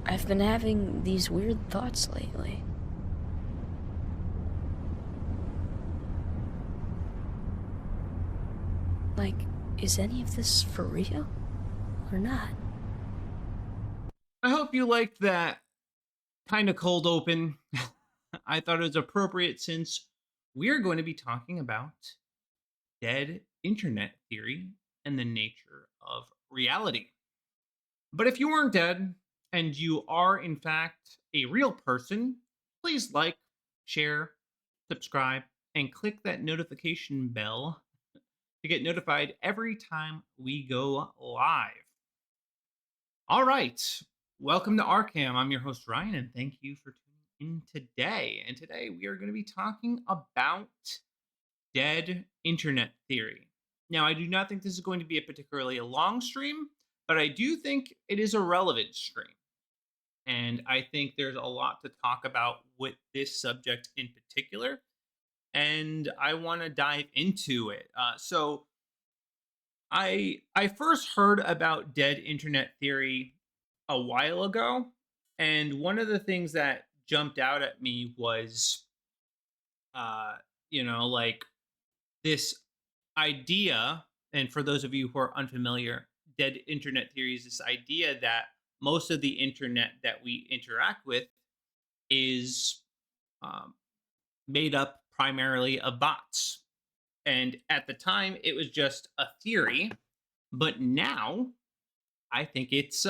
I've been having these weird thoughts lately. Like, is any of this for real? Or not? I hope you liked that kind of cold open. I thought it was appropriate since we're going to be talking about dead internet theory and the nature of reality. But if you weren't dead and you are, in fact, a real person, please like, share, subscribe, and click that notification bell to get notified every time we go live. All right. Welcome to RCAM. I'm your host, Ryan, and thank you for tuning in today. And today we are going to be talking about dead internet theory. Now, I do not think this is going to be a particularly long stream, but I do think it is a relevant stream. And I think there's a lot to talk about with this subject in particular. And I want to dive into it. So I first heard about dead internet theory a while ago, and one of the things that jumped out at me was, uh, like this idea. And for those of you who are unfamiliar, dead internet theory is this idea that most of the internet that we interact with is um, made up primarily of bots. And at the time, it was just a theory, but now I think it's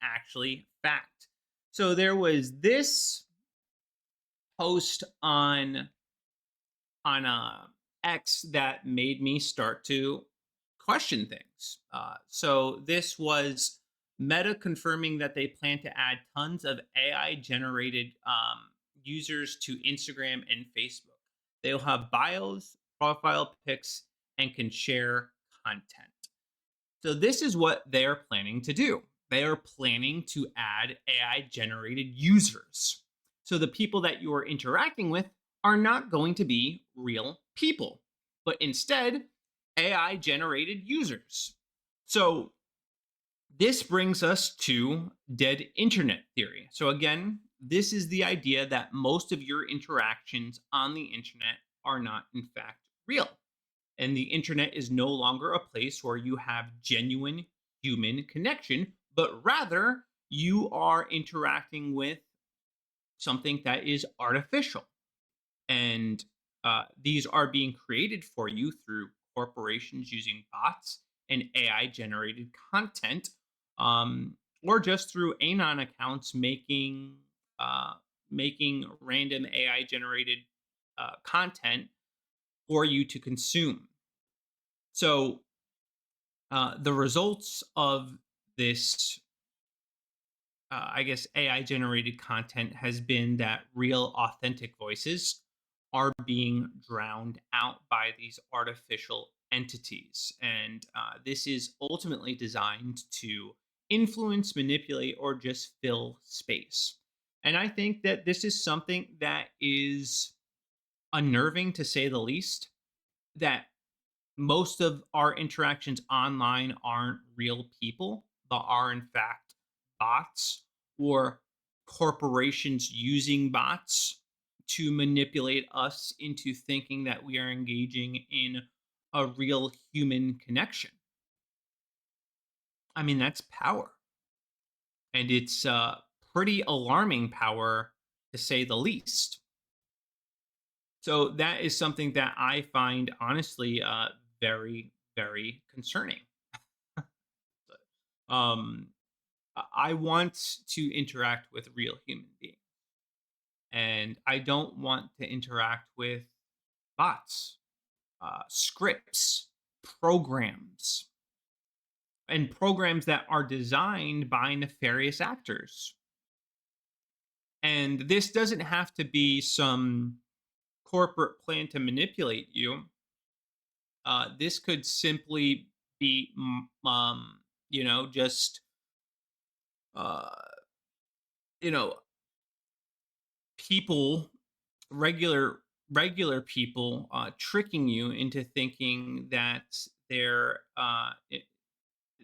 actually fact. So there was this post on X that made me start to question things. So this was Meta confirming that they plan to add tons of AI generated users to Instagram and Facebook. They'll have bios, profile pics, and can share content. So this is what they're planning to do. They are planning to add AI generated users. So the people that you are interacting with are not going to be real people, but instead AI generated users. So this brings us to dead internet theory. So again, this is the idea that most of your interactions on the internet are not in fact real. And the internet is no longer a place where you have genuine human connection, but rather you are interacting with something that is artificial. And these are being created for you through corporations using bots and AI generated content, or just through anon accounts making random AI generated content for you to consume. So the results of this, I guess, AI generated content has been that real, authentic voices are being drowned out by these artificial entities. And this is ultimately designed to influence, manipulate, or just fill space. And I think that this is something that is unnerving to say the least, that most of our interactions online aren't real people, but are in fact bots or corporations using bots to manipulate us into thinking that we are engaging in a real human connection. I mean, that's power. And it's pretty alarming power to say the least. So that is something that I find honestly very, very concerning. um, I want to interact with real human beings, and I don't want to interact with bots, scripts, programs, and programs that are designed by nefarious actors. And this doesn't have to be some corporate plan to manipulate you. This could simply be, just uh, you know, people, regular people, tricking you into thinking that they're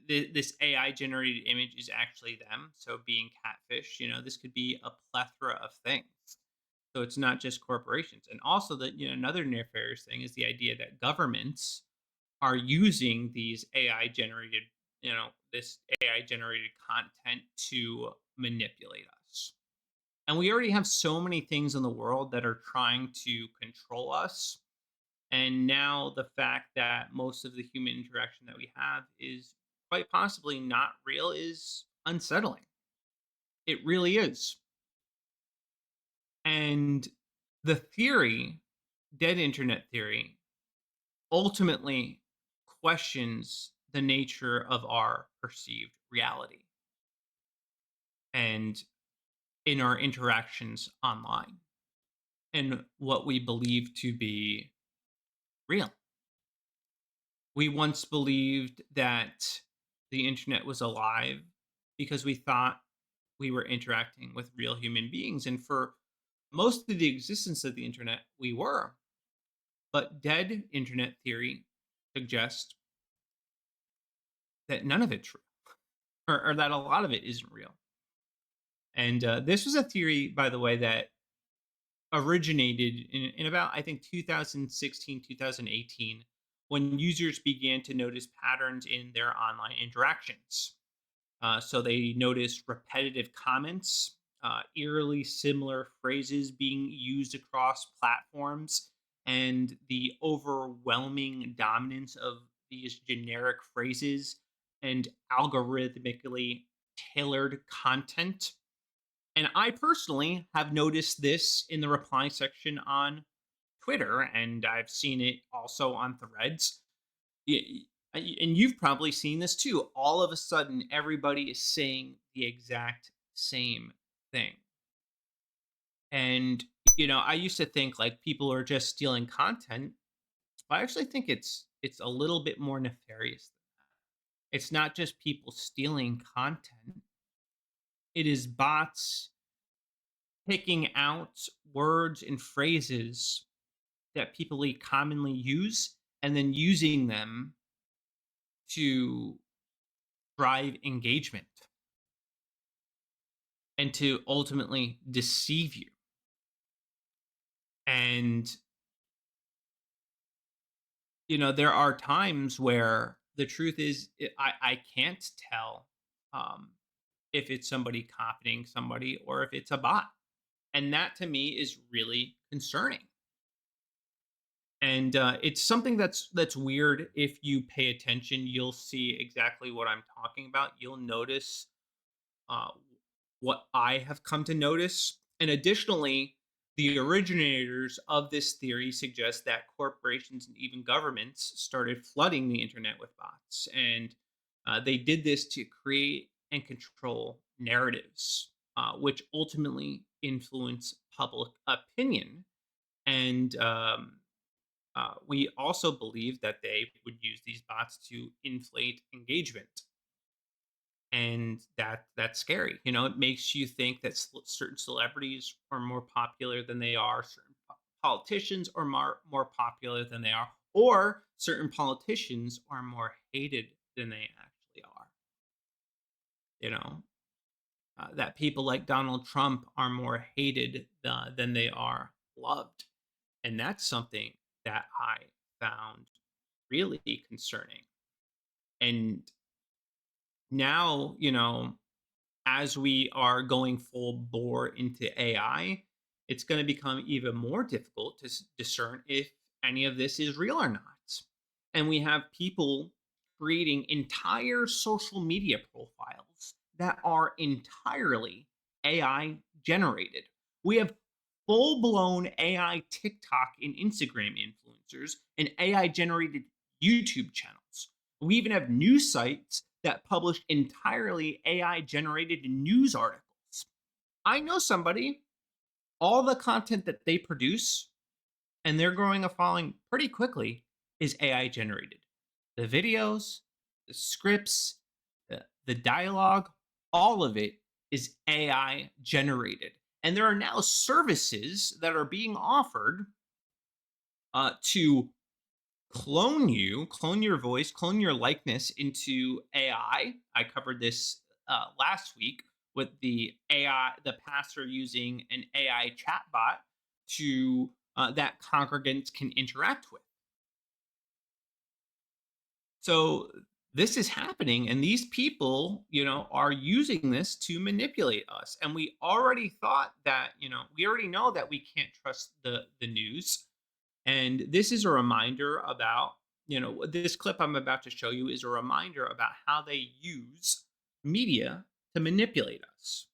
this AI generated image is actually them. So being catfish, this could be a plethora of things. So it's not just corporations. And also that, another nefarious thing is the idea that governments are using these AI generated, this AI generated content to manipulate us. And we already have so many things in the world that are trying to control us. And now the fact that most of the human interaction that we have is quite possibly not real is unsettling. It really is. And the theory, dead internet theory, ultimately questions the nature of our perceived reality and in our interactions online and what we believe to be real. We once believed that the internet was alive because we thought we were interacting with real human beings. And for most of the existence of the internet, we were. But dead internet theory suggests that none of it's real, or that a lot of it isn't real. And this was a theory, by the way, that originated in about, I think, 2016, 2018, when users began to notice patterns in their online interactions. So they noticed repetitive comments, eerily similar phrases being used across platforms, and the overwhelming dominance of these generic phrases and algorithmically tailored content. And I personally have noticed this in the reply section on Twitter, and I've seen it also on threads. And you've probably seen this too. All of a sudden, everybody is saying the exact same thing. And, I used to think like people are just stealing content. But I actually think it's a little bit more nefarious. It's not just people stealing content. It is bots picking out words and phrases that people commonly use and then using them to drive engagement and to ultimately deceive you. And, there are times where the truth is I can't tell if it's somebody copying somebody or if it's a bot. And that to me is really concerning. And it's something that's weird. If you pay attention, you'll see exactly what I'm talking about. You'll notice uh, what I have come to notice. And additionally, the originators of this theory suggest that corporations and even governments started flooding the internet with bots. And they did this to create and control narratives, which ultimately influence public opinion. And we also believe that they would use these bots to inflate engagement, and that's scary. It makes you think that certain celebrities are more popular than they are, certain politicians are more popular than they are, or certain politicians are more hated than they actually are. That people like Donald Trump are more hated than they are loved, and that's something that I found really concerning. And now, as we are going full bore into AI, it's going to become even more difficult to discern if any of this is real or not. And we have people creating entire social media profiles that are entirely AI generated. We have full blown AI TikTok and Instagram influencers and AI generated YouTube channels. We even have news sites that publish entirely AI generated news articles. I know somebody, all the content that they produce, and they're growing a following pretty quickly, is AI generated. The videos, the scripts, the dialogue, all of it is AI generated. And there are now services that are being offered to clone you, clone your voice, clone your likeness into AI. I covered this last week with the AI, the pastor using an AI chatbot to that congregants can interact with. So this is happening, and these people, are using this to manipulate us. And we already thought that, we already know that we can't trust the news. And this is a reminder about, this clip I'm about to show you is a reminder about how they use media to manipulate us.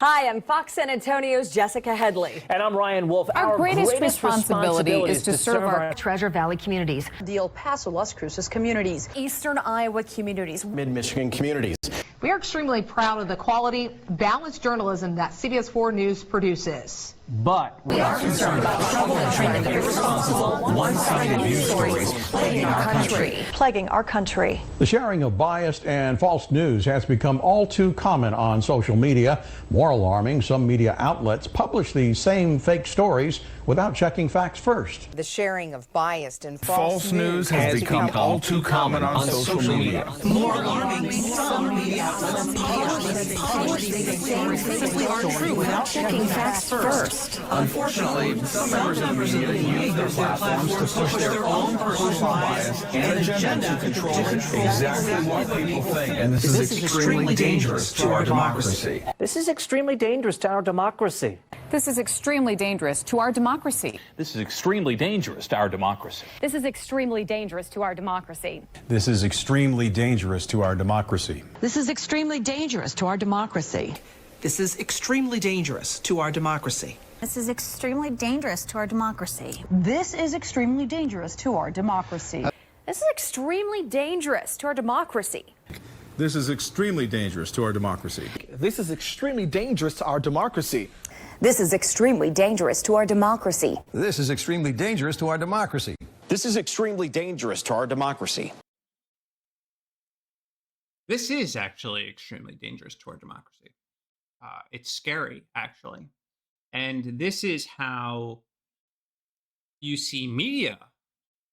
Hi, I'm Fox San Antonio's Jessica Headley. And I'm Ryan Wolf. Our greatest responsibility is to serve our Treasure Valley communities, the El Paso, Las Cruces communities, Eastern Iowa communities, Mid-Michigan communities. We are extremely proud of the quality, balanced journalism that CBS 4 News produces. But we are concerned about the trouble and trend of irresponsible, one-sided news stories plaguing our country. The sharing of biased and false news has become all too common on social media. More alarming, some media outlets publish these same fake stories without checking facts first. The sharing of biased and false news has become all too common on social media. More alarming, some media outlets publish these same fake stories without checking facts first. Unfortunately, some members of the media use their platforms to push their own personal bias and agenda to control exactly what people think. And this is extremely dangerous to our democracy. this is extremely dangerous to our democracy. This is extremely dangerous to our democracy. This is extremely dangerous to our democracy. This is extremely dangerous to our democracy. This is extremely dangerous to our democracy. This is extremely dangerous to our democracy. This is extremely dangerous to our democracy. This is extremely dangerous to our democracy. This is extremely dangerous to our democracy. This is extremely dangerous to our democracy. This is extremely dangerous to our democracy. This is extremely dangerous to our democracy. This is extremely dangerous to our democracy. This is extremely dangerous to our democracy. This is extremely dangerous to our democracy. This is actually extremely dangerous to our democracy. It's scary, actually. And this is how you see media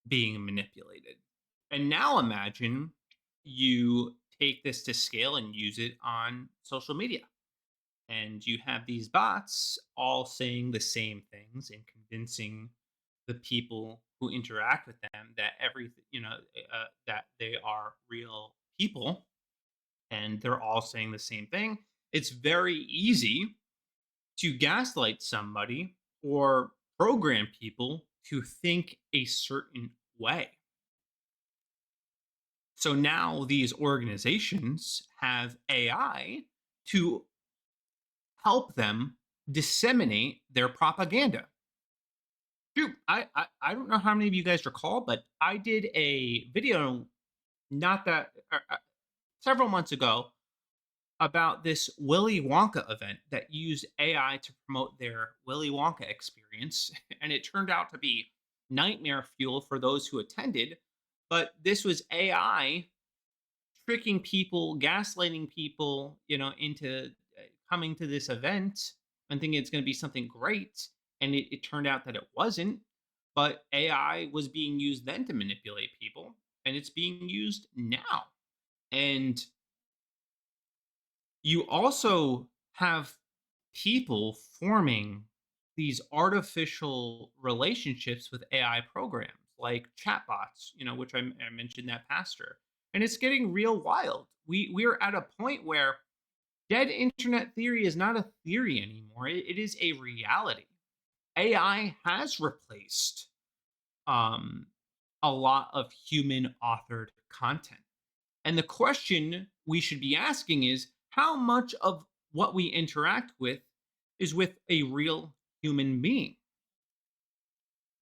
being manipulated. And now imagine you take this to scale and use it on social media. And you have these bots all saying the same things and convincing the people who interact with them that that they are real people, and they're all saying the same thing. It's very easy to gaslight somebody or program people to think a certain way. So now these organizations have AI to help them disseminate their propaganda. Shoot, I don't know how many of you guys recall, but I did a video several months ago about this Willy Wonka event that used AI to promote their Willy Wonka experience, and it turned out to be nightmare fuel for those who attended. But this was AI tricking people, gaslighting people, into coming to this event and thinking it's going to be something great. And it turned out that it wasn't. But AI was being used then to manipulate people, and it's being used now. And you also have people forming these artificial relationships with AI programs like chatbots, which I mentioned that pastor. And it's getting real wild. We're at a point where dead internet theory is not a theory anymore. It is a reality. AI has replaced a lot of human authored content. And the question we should be asking is, how much of what we interact with is with a real human being?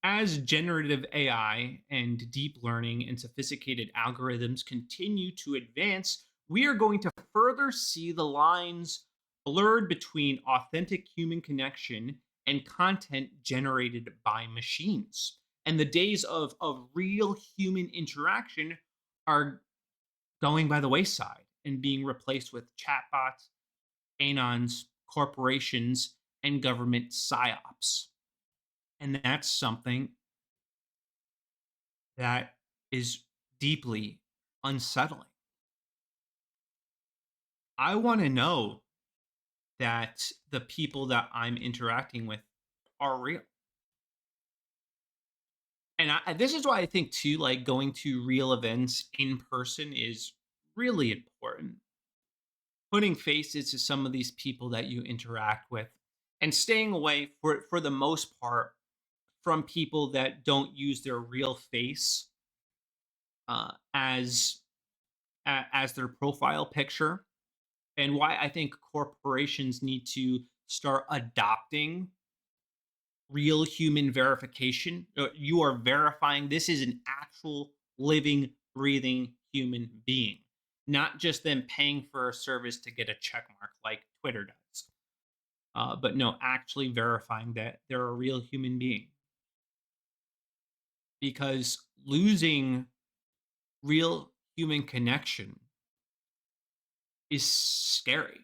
As generative AI and deep learning and sophisticated algorithms continue to advance, we are going to further see the lines blurred between authentic human connection and content generated by machines. And the days of real human interaction are going by the wayside and being replaced with chatbots, anons, corporations, and government psyops. And that's something that is deeply unsettling. I want to know that the people that I'm interacting with are real. And this is why I think too, like going to real events in person is really important. Putting faces to some of these people that you interact with, and staying away for the most part from people that don't use their real face as their profile picture. And why I think corporations need to start adopting real human verification. You are verifying this is an actual living, breathing human being, not just them paying for a service to get a check mark like Twitter does. But no, actually verifying that they're a real human being. Because losing real human connection is scary.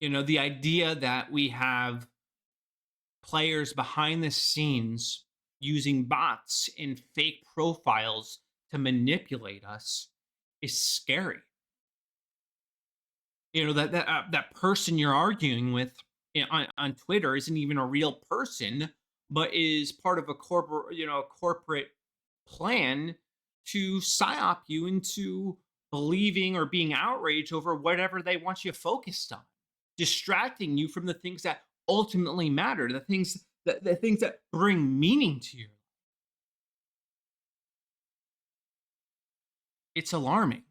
You know, the idea that we have players behind the scenes using bots and fake profiles to manipulate us is scary. You know, that person you're arguing with on Twitter isn't even a real person, but is part of a corporate plan to psyop you into believing or being outraged over whatever they want you focused on, distracting you from the things that ultimately matter, the things that bring meaning to you. It's alarming.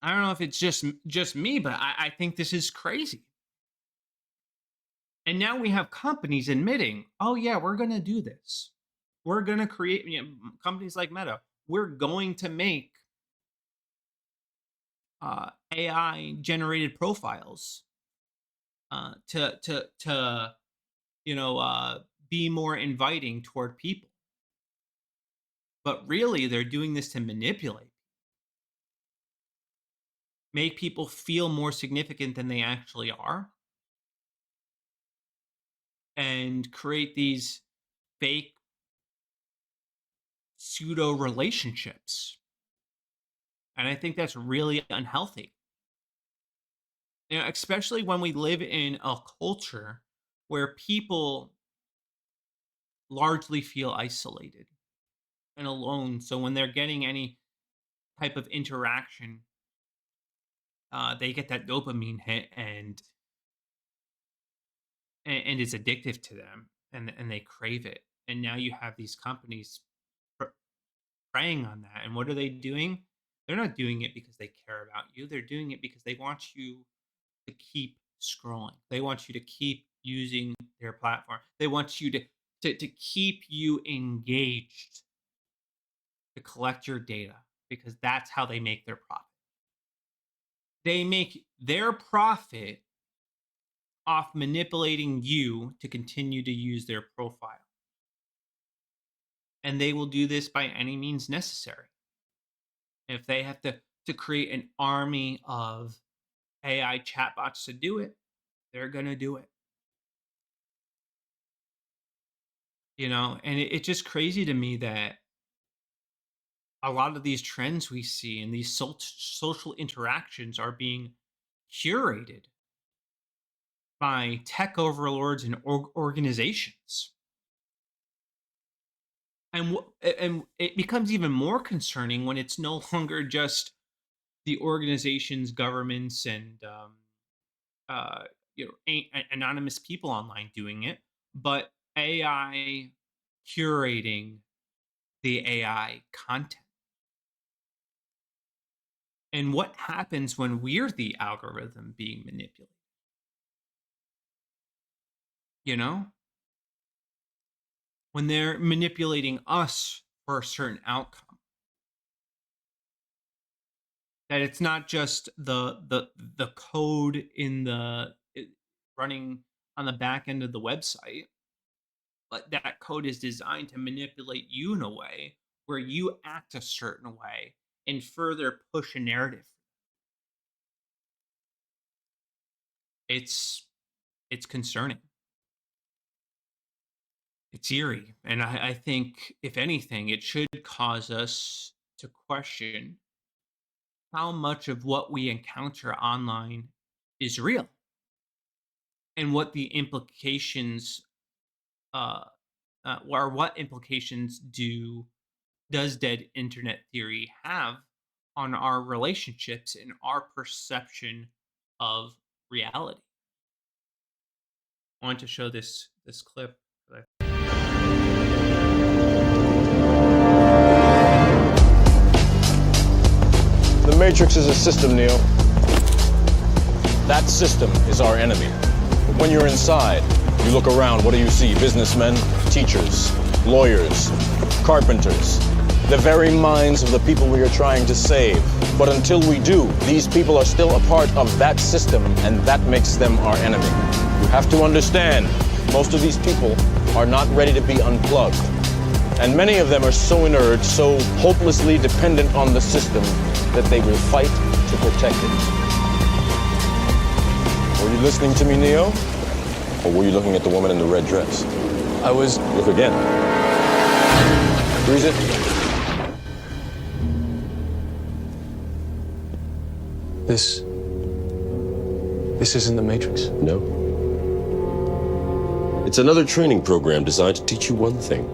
I don't know if it's just me, but I think this is crazy. And now we have companies admitting, oh yeah, we're going to do this. We're going to create, companies like Meta, we're going to make AI generated profiles to be more inviting toward people. But really, they're doing this to manipulate, make people feel more significant than they actually are, and create these fake pseudo relationships. And I think that's really unhealthy. You know, especially when we live in a culture where people largely feel isolated and alone. So when they're getting any type of interaction, they get that dopamine hit, and it's addictive to them, and they crave it. And now you have these companies preying on that. And what are they doing? They're not doing it because they care about you. They're doing it because they want you to keep scrolling. They want you to keep using their platform. They want you to keep you engaged, to collect your data, because that's how they make their profit. They make their profit off manipulating you to continue to use their profile. And they will do this by any means necessary. If they have to create an army of AI chatbots to do it, they're going to do it. You know, and it's just crazy to me that a lot of these trends we see and these social interactions are being curated by tech overlords and organizations. And it becomes even more concerning when it's no longer just the organizations, governments, and anonymous people online doing it, but AI curating the AI content. And what happens when we're the algorithm being manipulated? You know? When they're manipulating us for a certain outcome. That it's not just the code in running on the back end of the website, but that code is designed to manipulate you in a way where you act a certain way and further push a narrative. It's concerning. It's eerie. And I think, if anything, it should cause us to question how much of what we encounter online is real and what the implications uh, or what implications does dead internet theory have on our relationships and our perception of reality. I want to show this clip. The Matrix is a system, Neo. That system is our enemy. When you're inside, you look around, what do you see? Businessmen, teachers, lawyers, carpenters, the very minds of the people we are trying to save. But until we do, these people are still a part of that system, and that makes them our enemy. You have to understand, most of these people are not ready to be unplugged. And many of them are so inert, so hopelessly dependent on the system, that they will fight to protect it. Were you listening to me, Neo? Or were you looking at the woman in the red dress? I was. Look again. Freeze it. This isn't the Matrix. No. It's another training program designed to teach you one thing.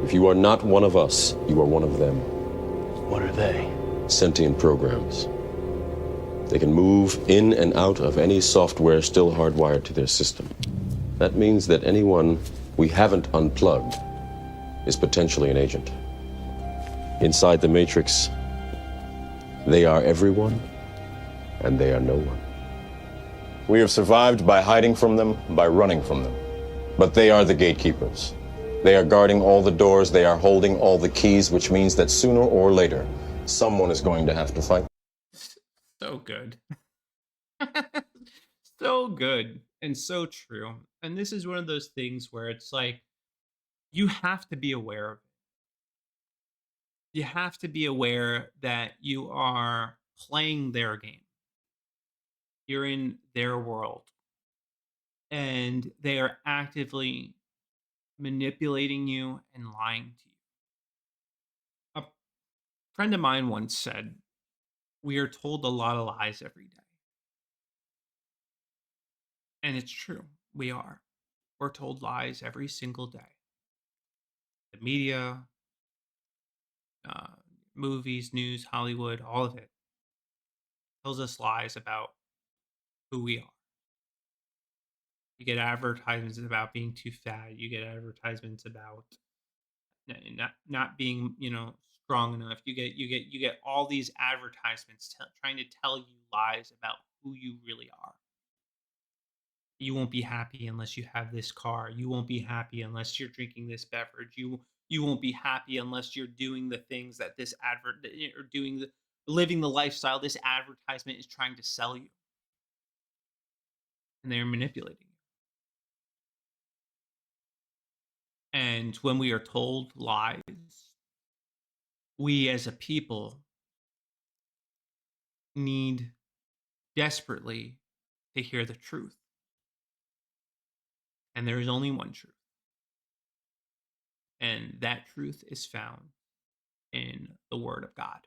If you are not one of us, you are one of them. What are they? Sentient programs. They can move in and out of any software still hardwired to their system. That means that anyone we haven't unplugged is potentially an agent. Inside the Matrix, they are everyone, and they are no one. We have survived by hiding from them, by running from them. But they are the gatekeepers. They are guarding all the doors, they are holding all the keys, which means that sooner or later, someone is going to have to fight. So good. So good and so true. And this is one of those things where it's like, you have to be aware of it. You have to be aware that you are playing their game. You're in their world. And they are actively manipulating you and lying to you. A friend of mine once said, "We are told a lot of lies every day." And it's true. We are. We're told lies every single day. The media, movies, news, Hollywood, all of it tells us lies about who we are. You get advertisements about being too fat. You get advertisements about not being, strong enough. You get all these advertisements trying to tell you lies about who you really are. You won't be happy unless you have this car. You won't be happy unless you're drinking this beverage. You won't be happy unless you're doing the things that this advert or living the lifestyle this advertisement is trying to sell you. And they're manipulating you. And when we are told lies, we as a people need desperately to hear the truth. And there is only one truth. And that truth is found in the Word of God.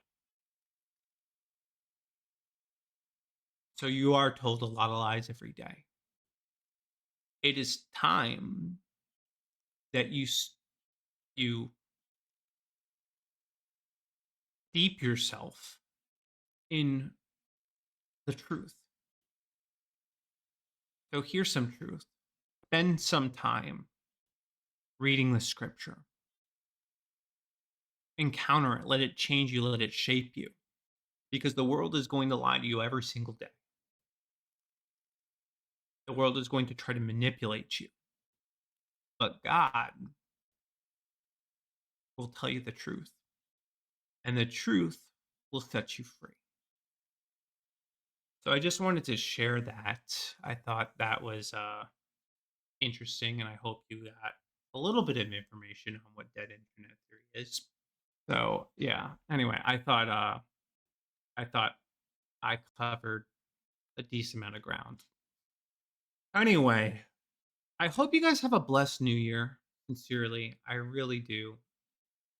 So you are told a lot of lies every day. It is time that you steep yourself in the truth. So here's some truth. Spend some time reading the scripture. Encounter it. Let it change you. Let it shape you. Because the world is going to lie to you every single day. The world is going to try to manipulate you. But God will tell you the truth. And the truth will set you free. So I just wanted to share that. I thought that was interesting, and I hope you got a little bit of information on what dead internet theory is. So yeah. Anyway, I thought I covered a decent amount of ground. Anyway, I hope you guys have a blessed new year. Sincerely, I really do.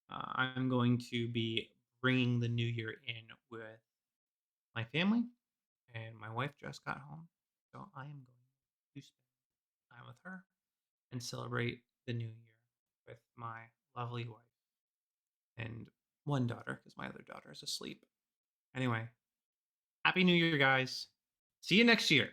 I'm going to be bringing the new year in with my family, and my wife just got home, so I am going to spend time with her and celebrate the new year with my lovely wife and one daughter, because my other daughter is asleep. Anyway, happy new year, guys. See you next year.